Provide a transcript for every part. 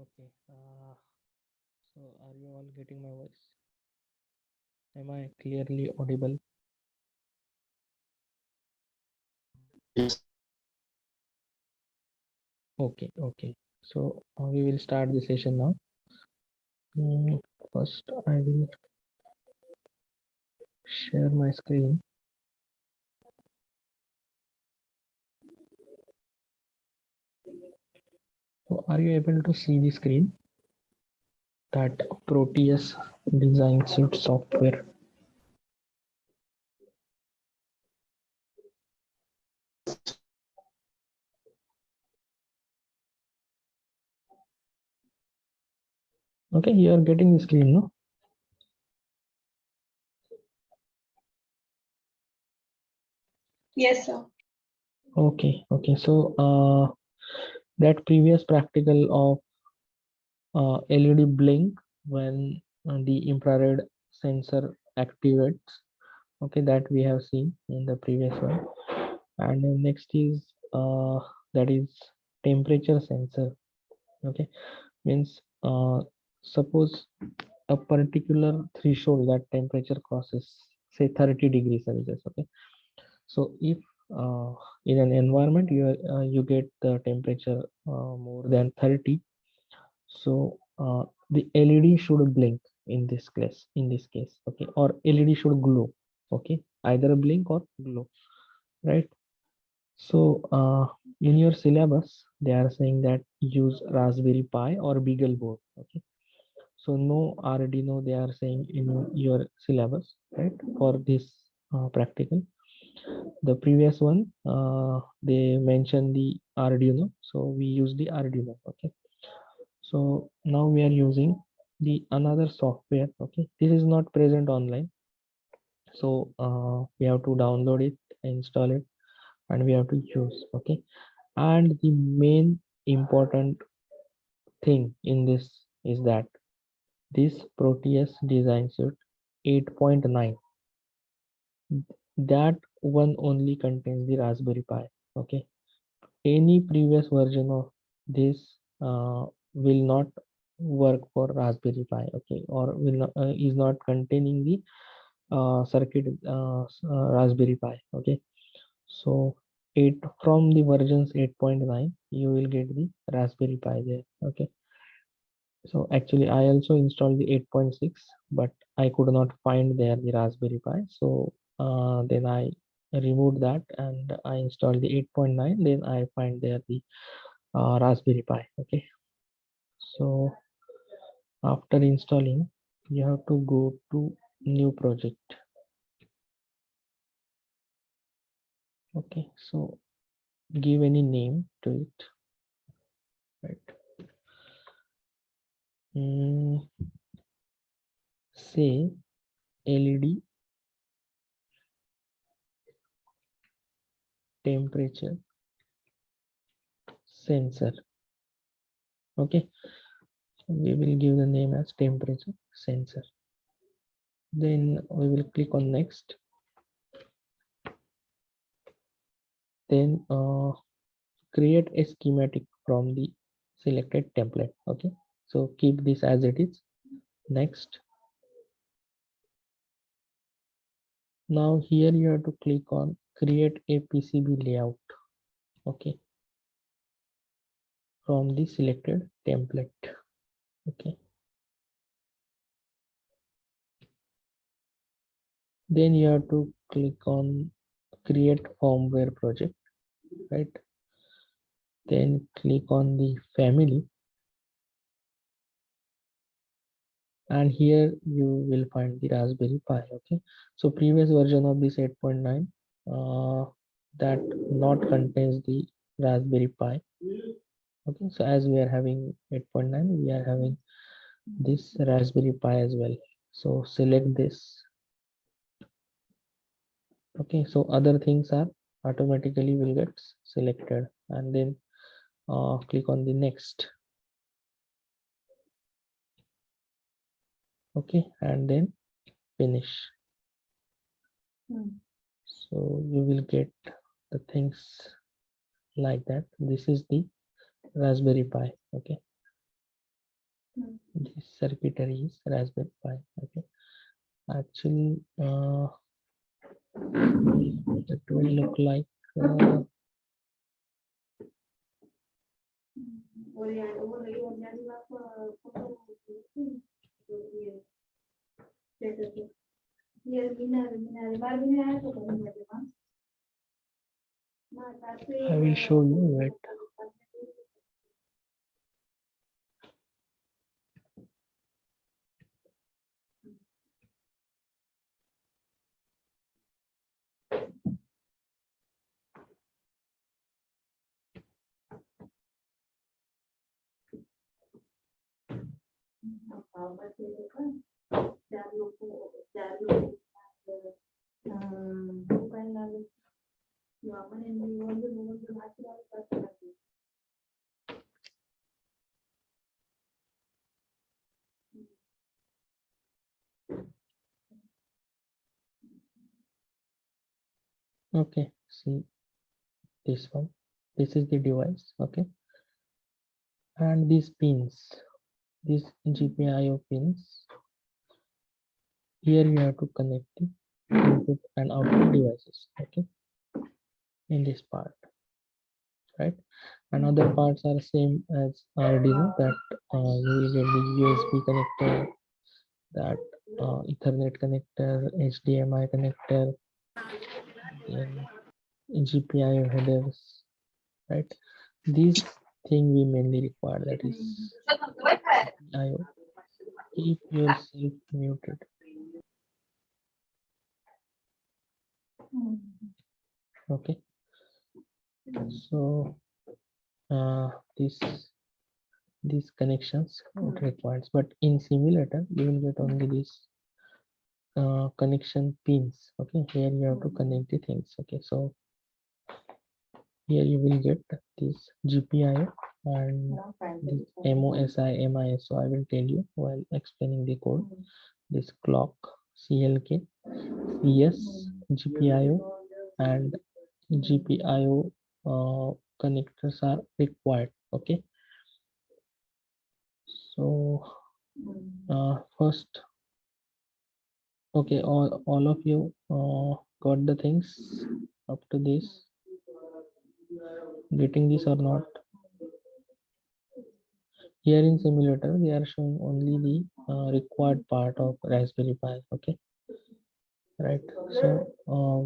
Okay. So are you all getting my voice? Am I clearly audible? Yes. Okay. Okay. So we will start the session now. First, I will share my screen. So are you able to see the screen? That Proteus design suite software. Okay, you are getting the screen, no? Yes, sir. Okay. Okay. So that previous practical of LED blink when the infrared sensor activates. Okay, that we have seen in the previous one. And then next is that is temperature sensor. Okay, means suppose a particular threshold that temperature crosses, say 30 degrees Celsius. Okay, so if uh, in an environment you get the temperature more than 30, so the LED should blink in this case. In this case, okay, or LED should glow. Okay, either blink or glow, right? So in your syllabus, they are saying that use Raspberry Pi or BeagleBoard. Okay, so no Arduino they are saying in your syllabus, right? For this practical, the previous one they mentioned the Arduino, so we use the Arduino. Okay, so now we are using the another software. Okay, this is not present online, so we have to download it, install it, and we have to use. Okay, and the main important thing in this is that this Proteus design suite 8.9, that one only contains the Raspberry Pi. Okay, any previous version of this will not work for Raspberry Pi. Okay, or will not, is not containing the circuit Raspberry Pi. Okay, so 8 from the versions 8.9 you will get the Raspberry Pi there. Okay, so actually I also installed the 8.6, but I could not find there the Raspberry Pi. So then I removed that and I installed the 8.9. Then I find there the Raspberry Pi. Okay, so after installing, you have to go to new project. Okay, so give any name to it, right? Say LED temperature sensor. Okay, so we will give the name as temperature sensor. Then we will click on next. Then create a schematic from the selected template. Okay, so keep this as it is. Next. Now here you have to click on create a PCB layout. Okay, from the selected template. Okay, then you have to click on create firmware project, right? Then click on the family, and here you will find the Raspberry Pi. Okay, so previous version of this 8.9 that not contains the Raspberry Pi. Okay, so as we are having 8.9, we are having this Raspberry Pi as well. So select this. Okay, so other things are automatically will get selected, and then click on the next. Okay, and then finish. So you will get the things like that. This is the Raspberry Pi. Okay, This circuitry is Raspberry Pi. Okay, actually, it will look like I will show you it. Okay, see this one. This is the device. Okay, and these pins, these GPIO pins. Here you have to connect the input and output devices. Okay, in this part, right? And other parts are same as Arduino, that you will get the USB connector, that Ethernet connector, HDMI connector, then GPIO headers, right? These thing we mainly require, that is IO. Keep yourself muted. Okay, so this these connections it requires, but in simulator you will get only these connection pins. Okay, here you have to connect the things. Okay, so here you will get this GPIO and this MOSI, MIS. So I will tell you while explaining the code. This clock, CLK, CS, GPIO, and GPIO connectors are required. Okay, so first, okay, all of you got the things up to this, getting this or not? Here in simulator we are showing only the required part of Raspberry Pi. Okay, right? So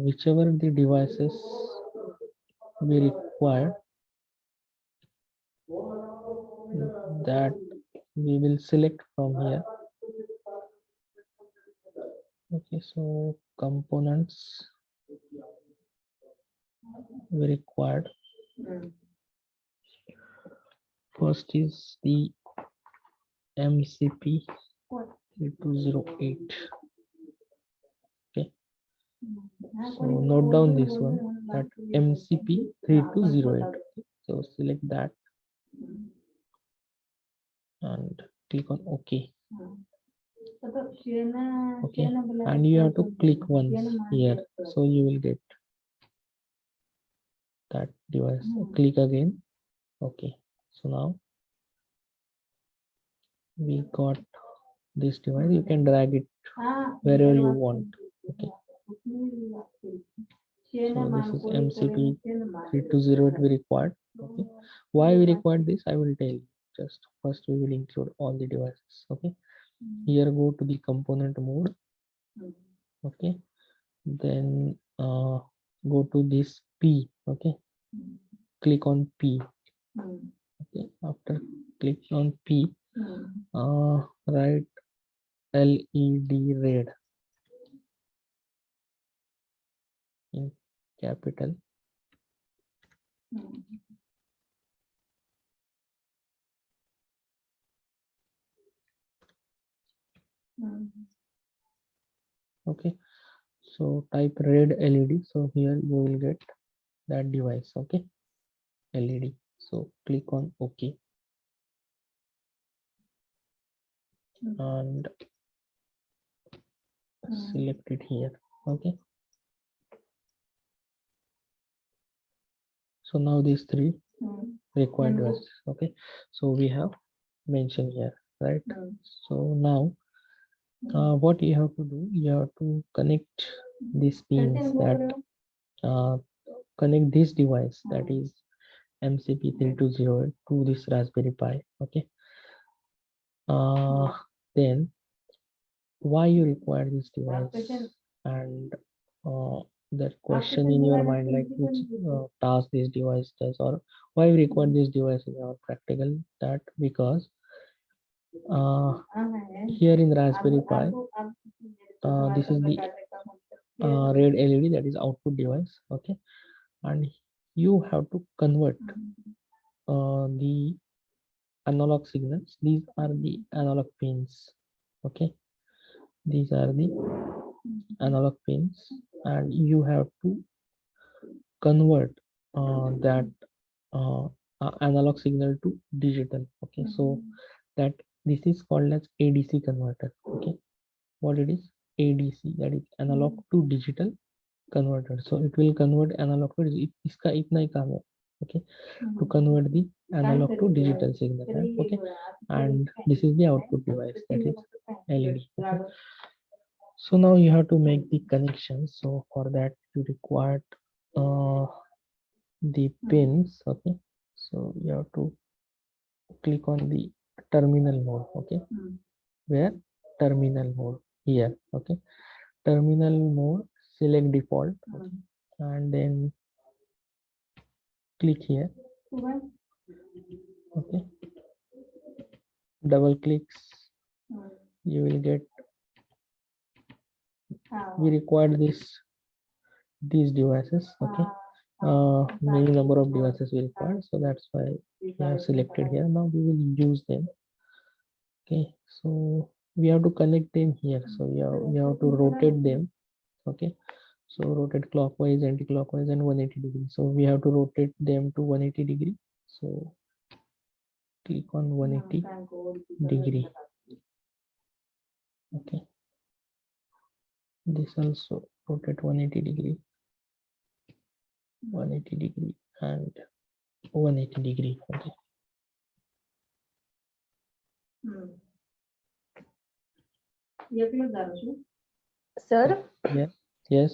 whichever the devices we require, that we will select from here. Okay, so components we required. First is the MCP 3208. Okay, so note down this one, that MCP 3208. So select that and click on OK. Okay, and you have to click once here, so you will get that device. Click again. Okay, so now we got this device. You can drag it wherever you want. Okay, so this is MCP 3208 we required. Okay, why we required this I will tell you. Just first we will include all the devices. Okay, here go to the component mode. Okay, then go to this P. Okay, click on P. Okay, after click on P, write LED red in capital. Okay, so type red LED. So here you will get that device. Okay, LED. So click on OK and select it here. Okay, so now these three required devices. Okay, so we have mentioned here. right? So now what you have to do, you have to connect these pins that connect this device, that is MCP3208, to this Raspberry Pi. Okay. Then why you require this device, and that question in your mind, like which task this device does, or why we require this device in our practical, that because here in Raspberry Pi, this is the red LED, that is output device. Okay. And you have to convert the analog signals. These are the analog pins. Okay. These are the analog pins, and you have to convert that analog signal to digital. Okay. So that this is called as ADC converter. Okay. What it is? ADC, that is analog to digital converter. So it will convert analog to digital. इसका इतना ही काम है. Okay. To convert the analog to digital signal. Right? Okay. And this is the output device, that is LED. Okay. So now you have to make the connection. So for that you require the pins. Okay. So you have to click on the terminal mode. Okay. Where? Terminal mode, here. Okay. Terminal mode, select default. Okay. And then click here. Okay. Double clicks, you will get, we require these devices. Okay. Many number of devices we require, so that's why we have selected here. Now we will use them. Okay. So we have to connect them here, so we have to rotate them. Okay. So rotate clockwise, anti-clockwise, and 180 degrees. So we have to rotate them to 180 degree. So click on 180 degree. Okay. This also rotate 180 degree, 180 degree, and 180 degree. Okay. Sir Yes.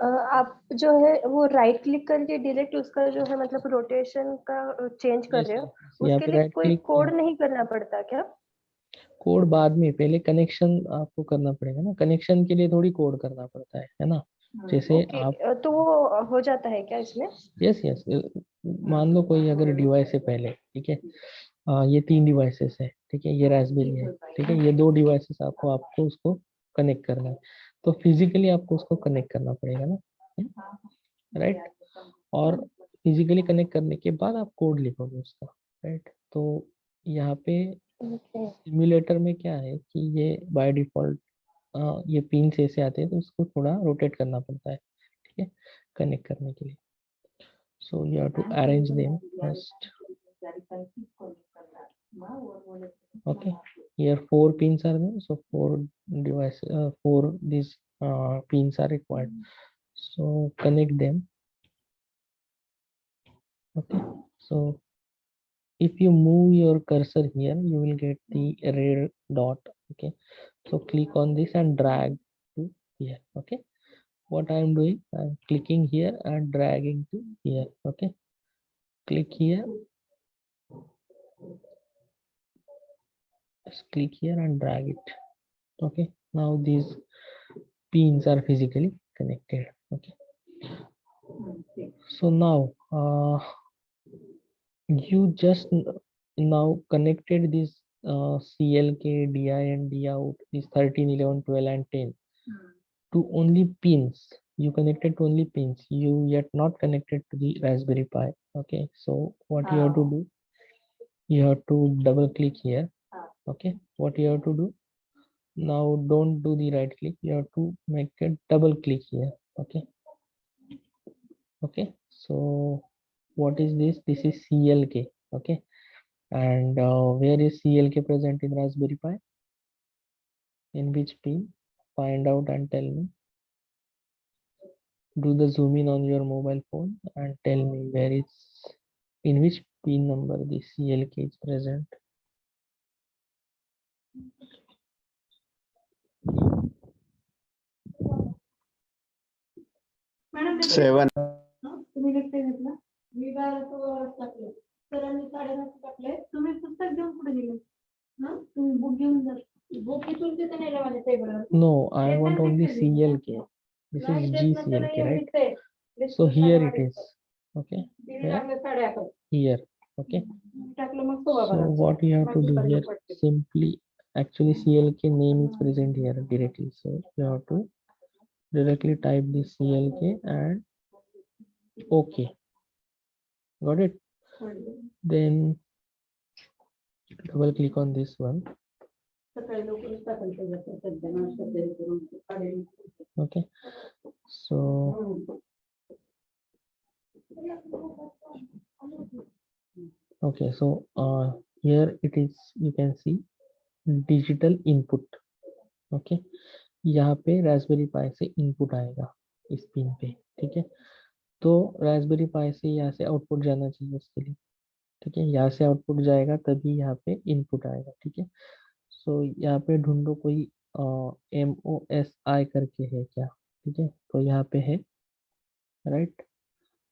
आप जो है वो right click करके direct उसका जो है मतलब rotation का चेंज कर रहे हो, उसके लिए कोई कोड नहीं करना पड़ता क्या? कोड बाद में, पहले कनेक्शन आपको करना पड़ेगा ना. कनेक्शन के लिए थोड़ी कोड करना पड़ता है ना. जैसे आप, तो वो हो जाता है क्या इसमें? Yes yes. मान लो कोई अगर डिवाइस है पहले, ठीक है, ये 3 डिवाइसेस है, ठीक है, ये रास्पबेरी है, ठीक है, ये 2 डिवाइसेस आपको उसको कनेक्ट करना है, तो फिजिकली आपको उसको कनेक्ट करना पड़ेगा ना. राइट. और फिजिकली कनेक्ट करने के बाद आप कोड लिखोगे उसका. राइट. तो यहाँ पे सिम्युलेटर में क्या है कि ये बाय डिफॉल्ट ये पिन से ऐसे आते हैं, तो इसको थोड़ा रोटेट करना पड़ता है, ठीक है, कनेक्ट करने के लिए. So you have to arrange them first. Okay. Here 4 pins are there, so 4 devices, 4 these pins are required. So connect them. Okay. So if you move your cursor here, you will get the red dot. Okay. So click on this and drag to here. Okay. What I am doing, I am clicking here and dragging to here. Okay. Click here. Just click here and drag it. Okay. Now these pins are physically connected. Okay. So now you just now connected this CLK, DI, and D out, this 13, 11, 12, and 10 to only pins. You connected to only pins. You yet not connected to the Raspberry Pi. Okay. So what you have to do? You have to double click here. Okay. What you have to do? Now don't do the right click. You have to make a double click here. Okay. Okay. So what is this? This is CLK. Okay. And where is CLK present in Raspberry Pi? In which pin? Find out and tell me. Do the zoom in on your mobile phone and tell me where is, in which pin number the CLK is present. 7. तुम्ही घेतले घेतला मी बारा टाकले सरांनी 9:30 टाकले तुम्ही पुस्तक घेऊन पुढे गेले तुम्ही बुक घेऊन जा बुक इथून तिथे नेलं माझ्या टेबलवर No, I want only CLK. This is GCLK, right? So here it is. Okay. Here. Okay. So what you have to do here, simply, actually CLK name is present here directly. So you have to directly type this CLK and OK. Got it? Then double click on this one. Okay. So okay, so here it is, you can see digital input. Okay, यहाँ पे Raspberry पाई से input आएगा इस pin पे, ठीक है। तो Raspberry पाई से यहाँ से आउटपुट जाना चाहिए उसके लिए, ठीक है। यहाँ से आउटपुट जाएगा तभी यहाँ पे इनपुट आएगा, ठीक है। सो यहाँ पे ढूंढो कोई MOSI करके है क्या, ठीक है। तो यहाँ पे है, right.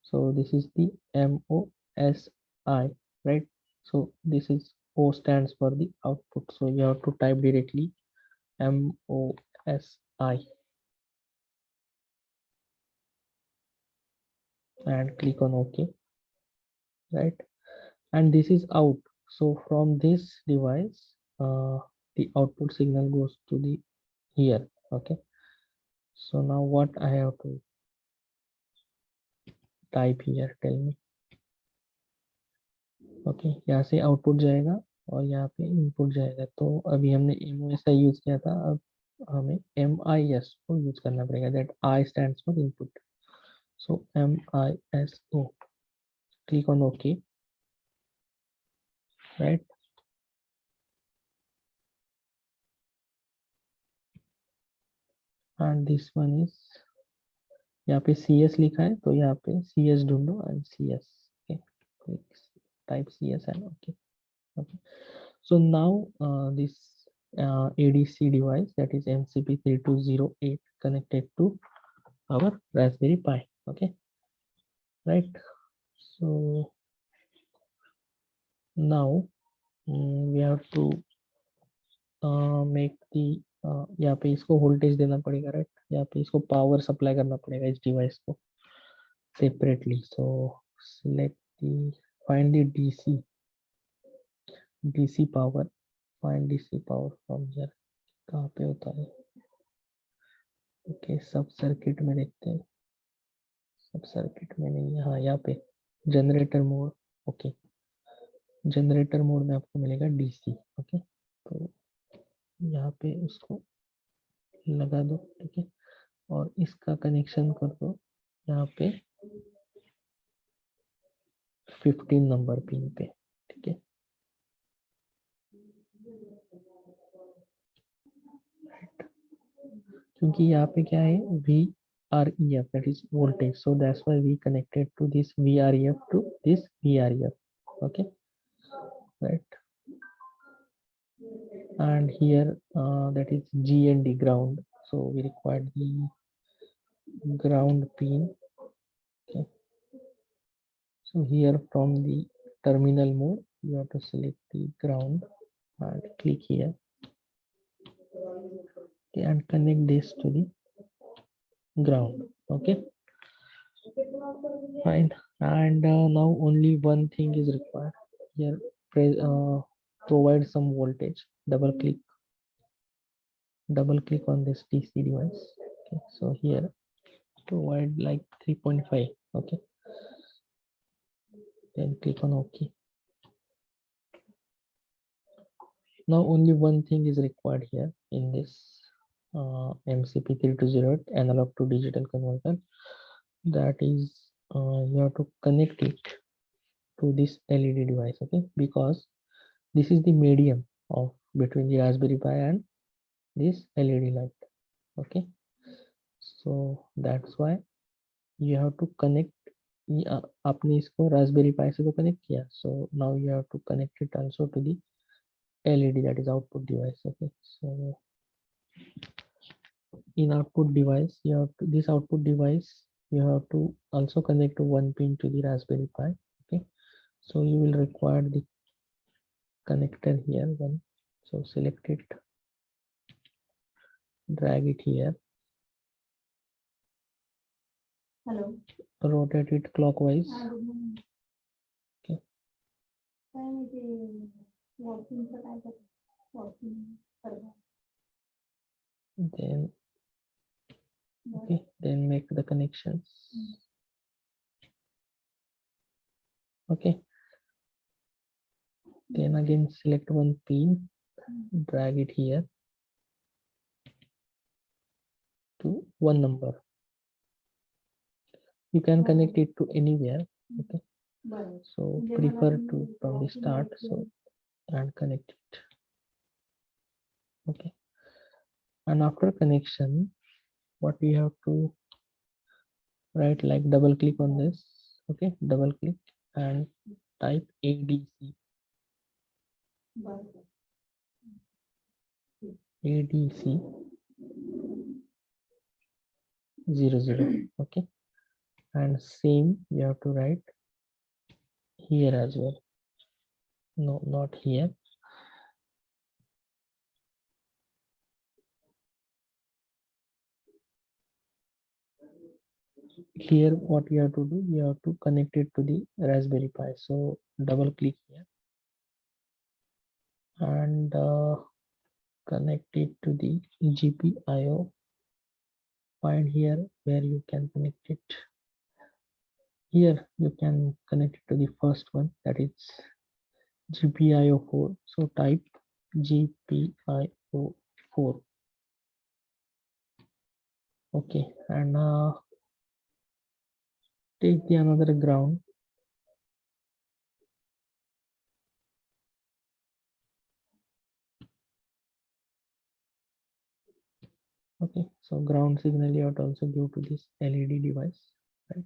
So this is the MOSI, right? So this is O stands for the output. So you have to type directly MOSI and click on OK, right? And this is out. So from this device, the output signal goes to the here. Okay. So now what I have to type here, tell me. Okay, यहाँ से output जाएगा और यहाँ पे input जाएगा। तो अभी हमने MOSI यूज किया था, अब हमें MIS को यूज करना पड़ेगा। That I stands for input. So MISO. Click on OK. Right. And this one is, यहाँ पे CS लिखा है तो यहाँ पे CS ढूंढो and CS. Okay. Type CS and OK. Okay. So now this ADC device, that is MCP3208, connected to our Raspberry Pi. Okay, right. So now we have to make the यहाँ पे इसको voltage देना पड़ेगा, right. यहाँ पे इसको power supply करना पड़ेगा इस डिवाइस को separately. So select the, find the DC power, find DC power from here. कहाँ पे होता है? ओके, सब सर्किट में देखते हैं। सब सर्किट में नहीं, हाँ यहाँ पे generator mode. Okay, generator mode में आपको मिलेगा DC। ओके, तो यहाँ पे उसको लगा दो, ठीक है। और इसका कनेक्शन कर दो यहाँ पे 15 नंबर पिन पे, ठीक है। क्योंकि यहाँ पे क्या है, VREF, that is voltage, so that's why we connected to this VREF to this VREF. Okay, right. And here that is GND, ground, so we required the ground pin. Okay, so here from the terminal mode you have to select the ground and click here. Okay, and connect this to the ground. Okay, fine. And now only one thing is required here. Provide some voltage. Double click on this DC device. Okay, so here provide like 3.5. okay, then click on OK. Now only one thing is required here in this MCP3208 analog to digital converter, that is you have to connect it to this LED device. Okay, because this is the medium of between the Raspberry Pi and this LED light. Okay, so that's why you have to connect, आपने इसको Raspberry Pi से तो connect किया, so now you have to connect it also to the LED, that is output device. Okay, so in output device you have to, this output device you have to also connect one pin to the Raspberry Pi. Okay, so you will require the connector here one. So select it, drag it here, Hello. rotate it clockwise. Okay. काय माहिती वॉकिंगचं काय करत walking करणार Then okay, then make the connections. Okay, then again select one pin, drag it here to one number. You can connect it to anywhere. Okay, बरं so म्हणजे prefer मला to from the start, so and connect it. Okay, and after connection, what we have to write, like double click on this. Okay, double click and type ADC. बरं ADC 00. Okay, and same you have to write here as well. No, not here. Here what you have to do, you have to connect it to the Raspberry Pi. So double click here and connect it to the GPIO. Find here where you can connect it. Here you can connect it to the first one, that is GPIO 4. So type GPIO 4. Okay, and take the another ground. Okay, so ground signal you have to also give to this LED device, right?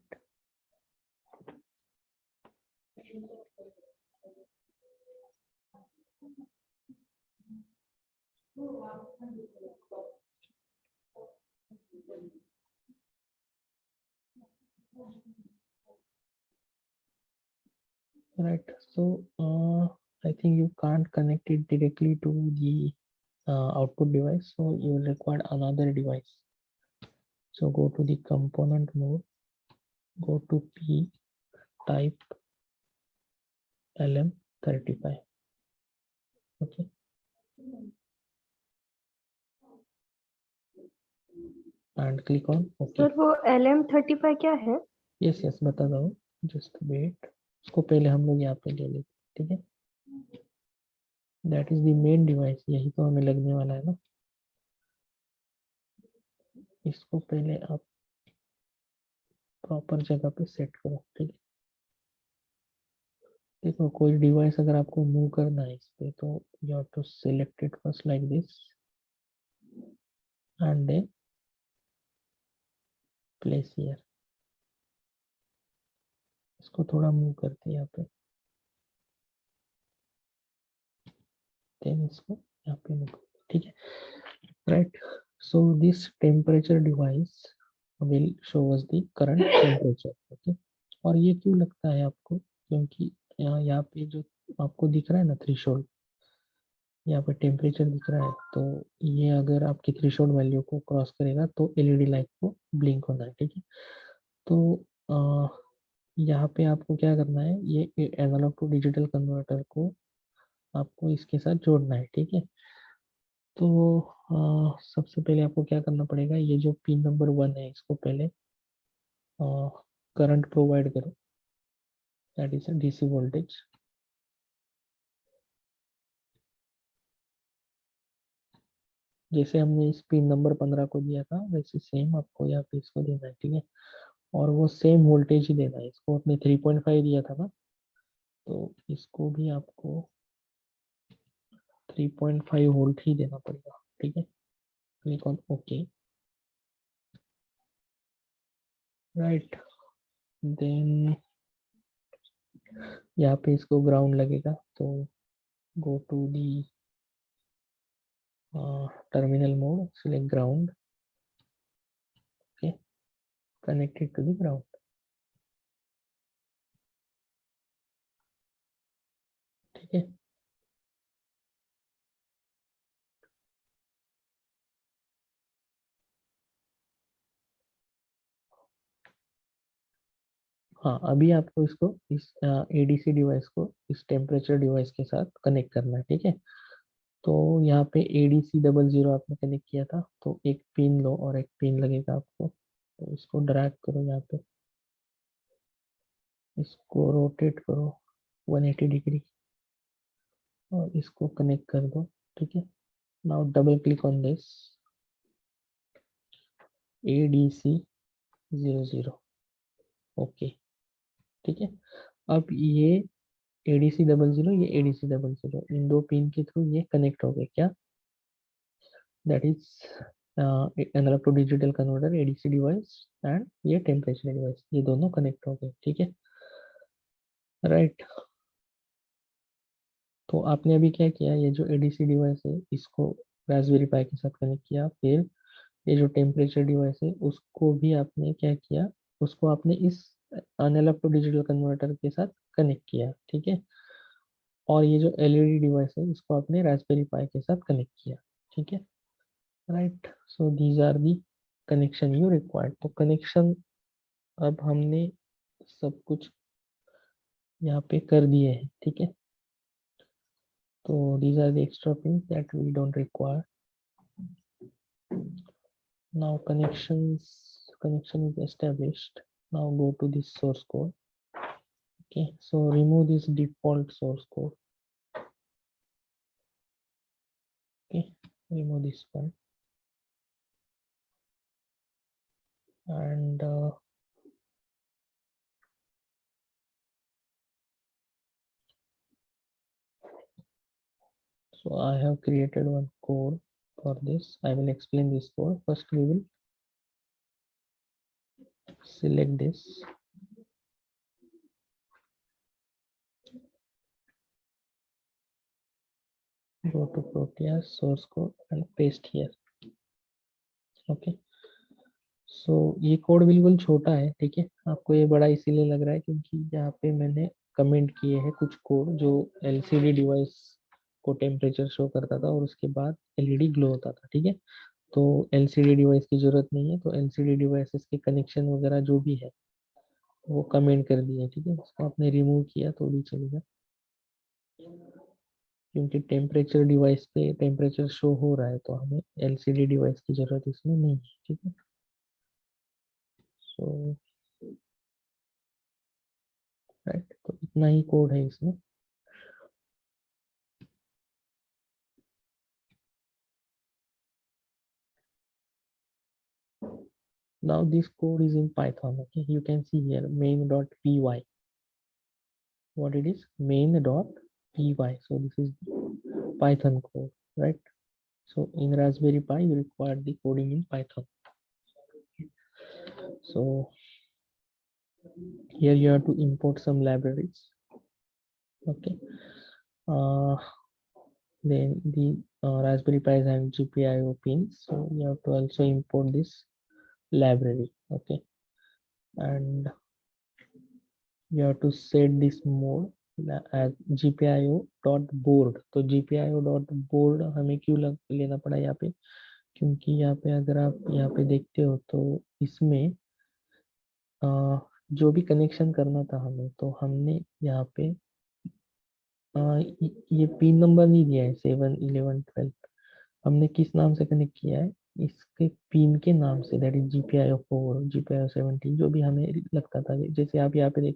Right, so I think you can't connect it directly to the output device, so you will require another device. So go to the component mode, go to P, type LM35. Okay, and click on OK. Sir वो LM35 क्या है? Yes yes बता रहा हूँ, just wait, उसको पहले हम लोग यहाँ पे ले लेते, ठीक है? That is the main device, यही तो हमें लगने वाला है ना। इसको पहले आप प्रॉपर जगह पे सेट करो, ठीक है? देखो कोई डिवाइस अगर आपको मूव करना है इस पे, तो you have to select it first like this and then place here. इसको थोड़ा मूव करते हैं यहाँ पे, देन इसको यहाँ पे मूव, ठीक है? Right, so this temperature device will show us the current temperature. Okay, और ये क्यों लगता है आपको? क्योंकि यहाँ पे जो आपको दिख रहा है ना थ्रेशोल्ड, यहाँ पे टेम्परेचर दिख रहा है, तो ये अगर आपकी थ्रेशोल्ड वैल्यू को क्रॉस करेगा तो एलईडी लाइट को ब्लिंक होना है, ठीक है? तो यहाँ पे आपको क्या करना है, ये एनालॉग टू डिजिटल कन्वर्टर को आपको इसके साथ जोड़ना है, ठीक है? तो सबसे पहले आपको क्या करना पड़ेगा, ये जो पिन नंबर 1 है इसको पहले करंट प्रोवाइड करो, दैट इज डीसी वोल्टेज। जैसे हमने इस पिन नंबर 15 को दिया था, वैसे सेम आपको यहाँ पे इसको देना है, ठीक है? और वो सेम वोल्टेज ही देना है, इसको अपने 3.5 दिया था ना, तो इसको भी आपको 3.5 वोल्ट ही देना पड़ेगा, ठीक है? Click on okay, right, then यहाँ पे इसको ग्राउंड लगेगा, तो go to the terminal mode, select ground, okay, connected to the ground. ठीक है, हाँ अभी आपको इसको इस एडीसी डिवाइस को इस टेम्परेचर डिवाइस के साथ कनेक्ट करना है। ठीक है, तो यहाँ पे ADC 00 आपने कनेक्ट किया था, तो एक पिन लो और एक पिन लगेगा आपको, तो इसको ड्रैग करो यहाँ पे, इसको रोटेट करो 180 डिग्री और इसको कनेक्ट कर दो। ठीक है, now double click on this ADC 00। Okay, ठीक है, अब ये ADC 00, ये ADC 00, इन दो पिन के थ्रू ये कनेक्ट हो गए क्या, that is analog to digital converter ADC device and ये टेम्परेचर डिवाइस, ये दोनों कनेक्ट हो गए। ठीक है, राइट। तो आपने अभी क्या किया, ये जो ADC डिवाइस है इसको रास्पबेरी पाई के साथ कनेक्ट किया, फिर ये जो टेम्परेचर डिवाइस है उसको भी आपने क्या किया, उसको आपने इस एनालॉग टू डिजिटल कन्वर्टर के साथ कनेक्ट किया। ठीक है, और ये जो LED डिवाइस है इसको आपने रास्पबेरी पाई के साथ कनेक्ट किया। ठीक है, right. So these are the connection you required. तो कनेक्शन अब हमने सब कुछ यहाँ पे कर दिए हैं। ठीक है, तो these are the extra pins that we don't require. Now connection is established. Now go to this source code. Okay, so remove this default source code. Okay, remove this one, and so I have created one code for this. I will explain this code. First we will select this, go to Proteus source code and paste here. Okay, सो ये code बिल्कुल छोटा है। ठीक है, आपको ये बड़ा इसीलिए लग रहा है क्योंकि यहाँ पे मैंने कमेंट किए हैं कुछ कोड जो LCD डिवाइस को टेम्परेचर शो करता था और उसके बाद LED ग्लो होता था। ठीक है, तो LCD डिवाइस की जरूरत नहीं है, तो LCD डिवाइसेस के कनेक्शन वगैरह जो भी है वो कमेंट कर दिए। ठीक है, उसको आपने रिमूव किया तो भी चलेगा क्योंकि टेम्परेचर डिवाइस पे टेम्परेचर शो हो रहा है, तो हमें LCD डिवाइस की जरूरत इसमें नहीं है। ठीक है, सो राइट, तो इतना ही कोड है इसमें। Now this code is in Python. Okay, you can see here main.py. What it is? Main.py. So this is Python code, right? So in Raspberry Pi, you require the coding in Python. So here you have to import some libraries. Okay. Then the Raspberry Pi and GPIO pins. So you have to also import this library. Okay, and you have to set this mode as gpio.board. तो gpio.board हमें क्यों लेना पड़ा यहाँ पे, क्योंकि यहाँ पे अगर आप यहाँ पे देखते हो तो इसमें जो भी कनेक्शन करना था हमें, तो हमने यहाँ पे ये पिन नंबर नहीं दिया है 7, 11, 12, हमने किस नाम से कनेक्ट किया है, इसके पिन के नाम से, दैट इज GPIO4, GPIO 17, जो भी हमें लगता था। जैसे आप यहाँ पे देख,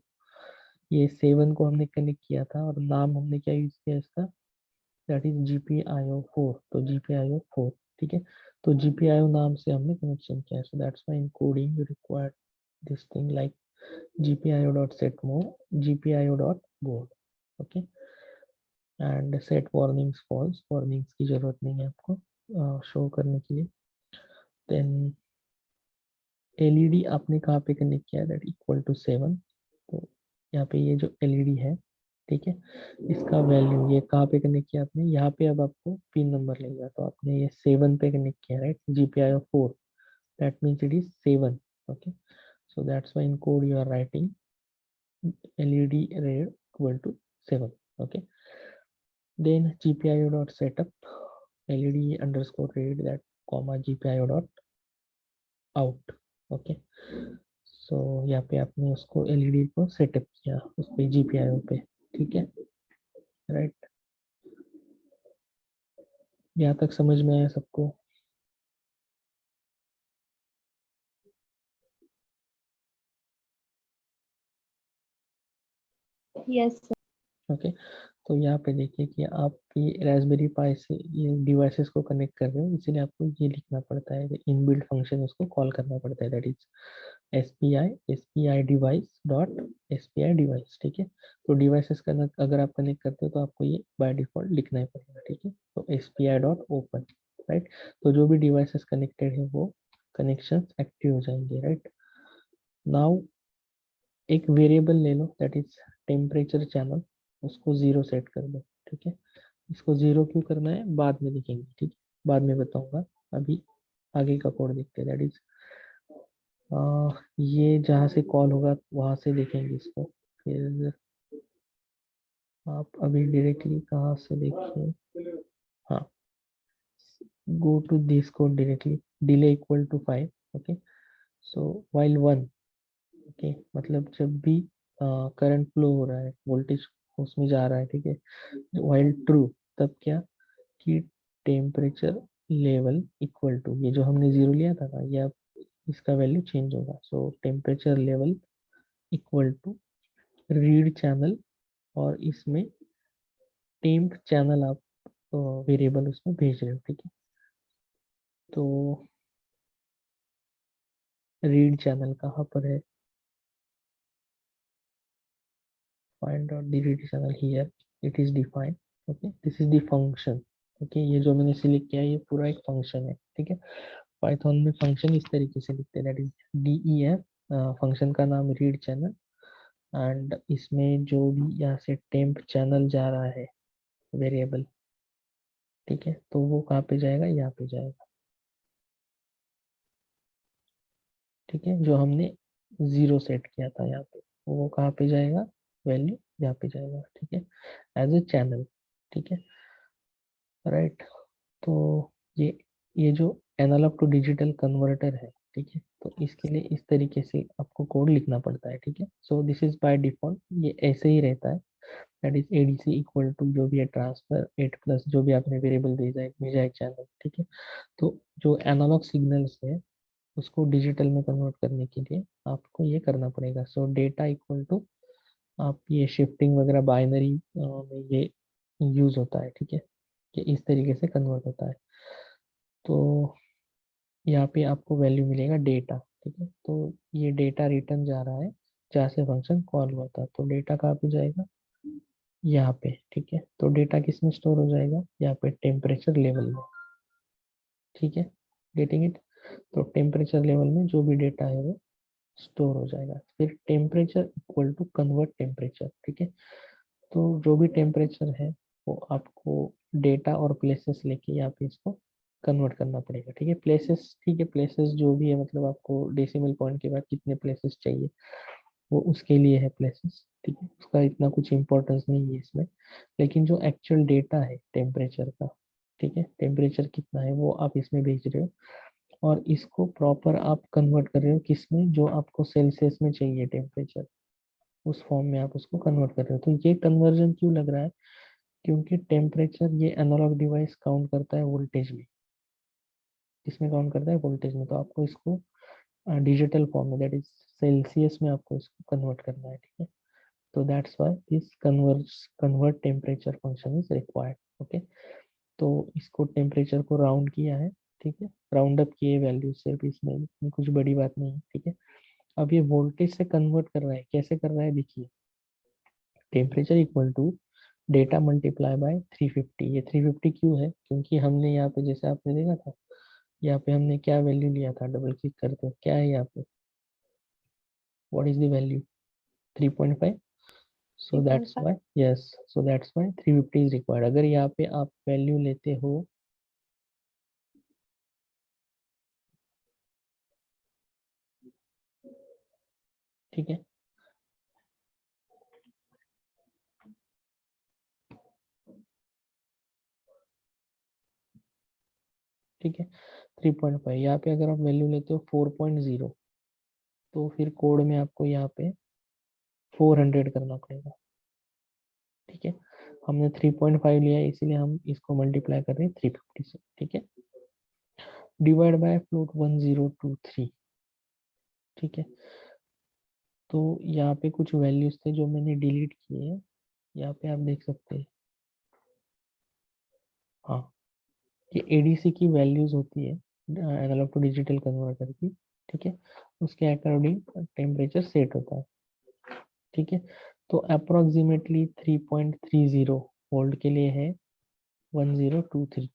ये 7 को हमने कनेक्ट किया था और नाम हमने क्या यूज किया इसका, दैट इज GPIO4, तो GPIO4। ठीक है, तो GPIO नाम से हमने कनेक्शन किया, so that's why in coding you require this thing like GPIO.setMode, GPIO.board। Okay, and set warnings false, warnings की जरूरत नहीं है आपको शो करने के लिए। देन LED आपने कहाँ पे कनेक्ट किया, दैट इक्वल टू 7, तो यहाँ पे ये जो LED है, ठीक है, इसका वैल्यू ये कहाँ पे कनेक्ट किया आपने, यहाँ पे अब आपको पिन नंबर लेगा, तो आपने ये 7 पे कनेक्ट किया, right, GPIO 4, that means it is 7। Okay, So that's why in code you are writing LED red equal to 7. Okay, then GPIO dot setup LED underscore red that comma GPIO dot out. Okay, so यहाँ पे आपने उसको LED को setup किया उस पे GPIO पे, ठीक है, राइट। यहाँ तक समझ में आया सबको? Yes sir. ओके, तो यहाँ पे देखिए कि आप ये रास्पबेरी पाई से ये डिवाइसेस को कनेक्ट कर रहे हो, इसीलिए आपको ये लिखना पड़ता है, इनबिल्ट फंक्शन उसको कॉल करना पड़ता है, that is SPI device dot SPI device, ठीक है। तो डिवाइसेस का अगर आप कनेक्ट करते हो तो आपको ये बाय डिफॉल्ट लिखना ही पड़ेगा, ठीक है। तो SPI डॉट ओपन, राइट। तो जो भी डिवाइसेस कनेक्टेड है वो कनेक्शन एक्टिव हो जाएंगे, राइट। नाउ एक वेरिएबल ले लो दैट इज टेम्परेचर चैनल, उसको 0 सेट कर दो, ठीक है। इसको 0 क्यों करना है बाद में देखेंगे, ठीक है, बाद में बताऊंगा। अभी आगे का कोड देखते हैं, दैट इज ये जहाँ से कॉल होगा वहां से देखेंगे इसको। फिर आप अभी डायरेक्टली कहाँ से देखिए, हाँ, go to this code directly, delay equal to 5, okay. So while 1, okay, मतलब जब भी करंट फ्लो हो रहा है, वोल्टेज उसमें जा रहा है, ठीक है, वाइल ट्रू, तब क्या कि टेम्परेचर लेवल इक्वल टू, ये जो हमने 0 लिया था ना, ये अब इसका वैल्यू चेंज होगा। So temperature level equal to read channel, और इसमें टेम्प चैनल आप वेरिएबल उसमें भेज रहे हो, ठीक है। तो रीड चैनल कहाँ पर है, find out the read channel here, it is defined, okay, this is the function, okay, ये जो मैंने सिलेक्ट किया है ये पूरा एक फंक्शन है, ठीक है। पाइथन में फंक्शन इस तरीके से लिखते हैं, दैट इज DEF, फंक्शन का नाम रीड चैनल, एंड इसमें जो भी यहाँ से टेम्प चैनल जा रहा है वेरिएबल, ठीक है, तो वो कहाँ पे जाएगा, यहाँ पे जाएगा, ठीक है। जो हमने 0 सेट किया था यहाँ पे, वो कहाँ पे जाएगा, वैल्यू यहाँ पे जाएगा, ठीक है, एज ए चैनल, ठीक है, राइट। तो ये जो एनालॉग टू डिजिटल कन्वर्टर है, ठीक है, तो इसके लिए इस तरीके से आपको कोड लिखना पड़ता है, ठीक है। So this is by default, ये ऐसे ही रहता है, that is ADC equal to जो भी है ट्रांसफर 8 प्लस जो भी आपने वेरिएबल भेजा है चैनल, ठीक है। तो जो एनालॉग सिग्नल्स है उसको डिजिटल में कन्वर्ट करने के लिए आपको ये करना पड़ेगा। सो डेटा इक्वल टू, आप ये शिफ्टिंग वगैरह बाइनरी में ये यूज होता है, ठीक है, कि इस तरीके से कन्वर्ट होता है। तो यहाँ पे आपको वैल्यू मिलेगा डेटा, ठीक है। तो ये डेटा रिटर्न जा रहा है जहाँ से फंक्शन कॉल हुआ था, तो डेटा कहाँ पे जाएगा, यहाँ पे, ठीक है। तो डेटा किस में स्टोर हो जाएगा, यहाँ पे टेम्परेचर लेवल में, ठीक है, गेटिंग इट। तो टेम्परेचर लेवल में जो भी डेटा है वो स्टोर हो जाएगा। फिर temperature equal to convert temperature, ठीक है। तो जो भी टेम्परेचर है वो आपको डेटा और प्लेसेस लेके यहाँ पे इसको कन्वर्ट करना पड़ेगा, ठीक है। प्लेसेस, ठीक है, प्लेसेस जो भी है मतलब आपको डेसिमल पॉइंट के बाद कितने प्लेसेस चाहिए वो उसके लिए है प्लेसेस, ठीक है, उसका इतना कुछ इम्पोर्टेंस नहीं है इसमें। लेकिन जो एक्चुअल डेटा है टेम्परेचर का, ठीक है, टेम्परेचर कितना है वो आप इसमें भेज रहे हो, और इसको प्रॉपर आप कन्वर्ट कर रहे हो किसमें, जो आपको सेल्सियस में चाहिए टेम्परेचर, उस फॉर्म में आप उसको कन्वर्ट कर रहे हो। तो ये कन्वर्जन क्यों लग रहा है, क्योंकि टेम्परेचर ये एनालॉग डिवाइस काउंट करता है वोल्टेज में, किसमें काउंट करता है, वोल्टेज में। तो आपको इसको डिजिटल फॉर्म में दैट इज सेल्सियस में आपको इसको कन्वर्ट करना है, ठीक है। तो that's why this convert temperature function is required, okay. तो इसको टेम्परेचर को राउंड किया है, ठीक है, राउंड अप किए वैल्यू, सिर्फ इसमें इतनी कुछ बड़ी बात नहीं है, ठीक है। अब ये वोल्टेज से कन्वर्ट कर रहा है, कैसे कर रहा है देखिए, temperature equal to data multiply by 350। ये 350 क्यों है, क्योंकि हमने यहाँ पे जैसे आपने देखा था, यहाँ पे हमने क्या वैल्यू लिया था, डबल क्लिक करते हो क्या है यहाँ पे, what is the value, 3.5। So that's 3.5। Why, yes, so that's why 350 is required. अगर यहाँ पे आप वैल्यू लेते हो, ठीक है। ठीक है 3.5 यहाँ पे अगर आप वैल्यू लेते हो 4.0 तो फिर कोड में आपको यहाँ पे 400 करना पड़ेगा। ठीक है हमने 3.5 लिया है इसीलिए हम इसको मल्टीप्लाई कर रहे हैं 350 से। ठीक है डिवाइड बाय फ्लोट 1023। ठीक है तो यहाँ पे कुछ वैल्यूज थे जो मैंने डिलीट किए हैं, यहाँ पे आप देख सकते हैं। हाँ ये एडीसी की वैल्यूज होती है एनालॉग टू डिजिटल कन्वर्टर की। ठीक है उसके अकॉर्डिंग टेम्परेचर सेट होता है। ठीक है तो अप्रोक्सीमेटली 3.30 वोल्ट के लिए है 1023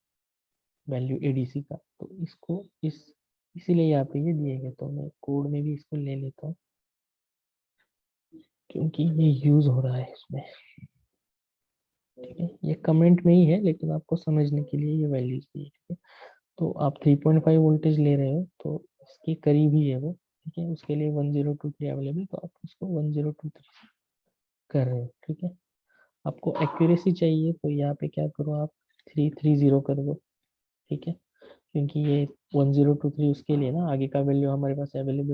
वैल्यू एडीसी का। तो इसको इसीलिए यहाँ पे ये दिए गए। तो मैं कोड में भी इसको ले लेता हूँ क्योंकि ये यूज हो रहा है इसमें। ठीक है ये कमेंट में ही है लेकिन आपको समझने के लिए ये वैल्यूज दी है। ठीक है तो आप 3.5 वोल्टेज ले रहे हो तो इसके करीब ही है वो। ठीक है उसके लिए 1023 अवेलेबल तो आप उसको 1023 कर रहे हो। ठीक है आपको एक्यूरेसी चाहिए तो यहाँ पे क्या करो आप 330 कर दो। ठीक है क्योंकि ये 1023 उसके लिए ना आगे का वैल्यू हमारे पास अवेलेबल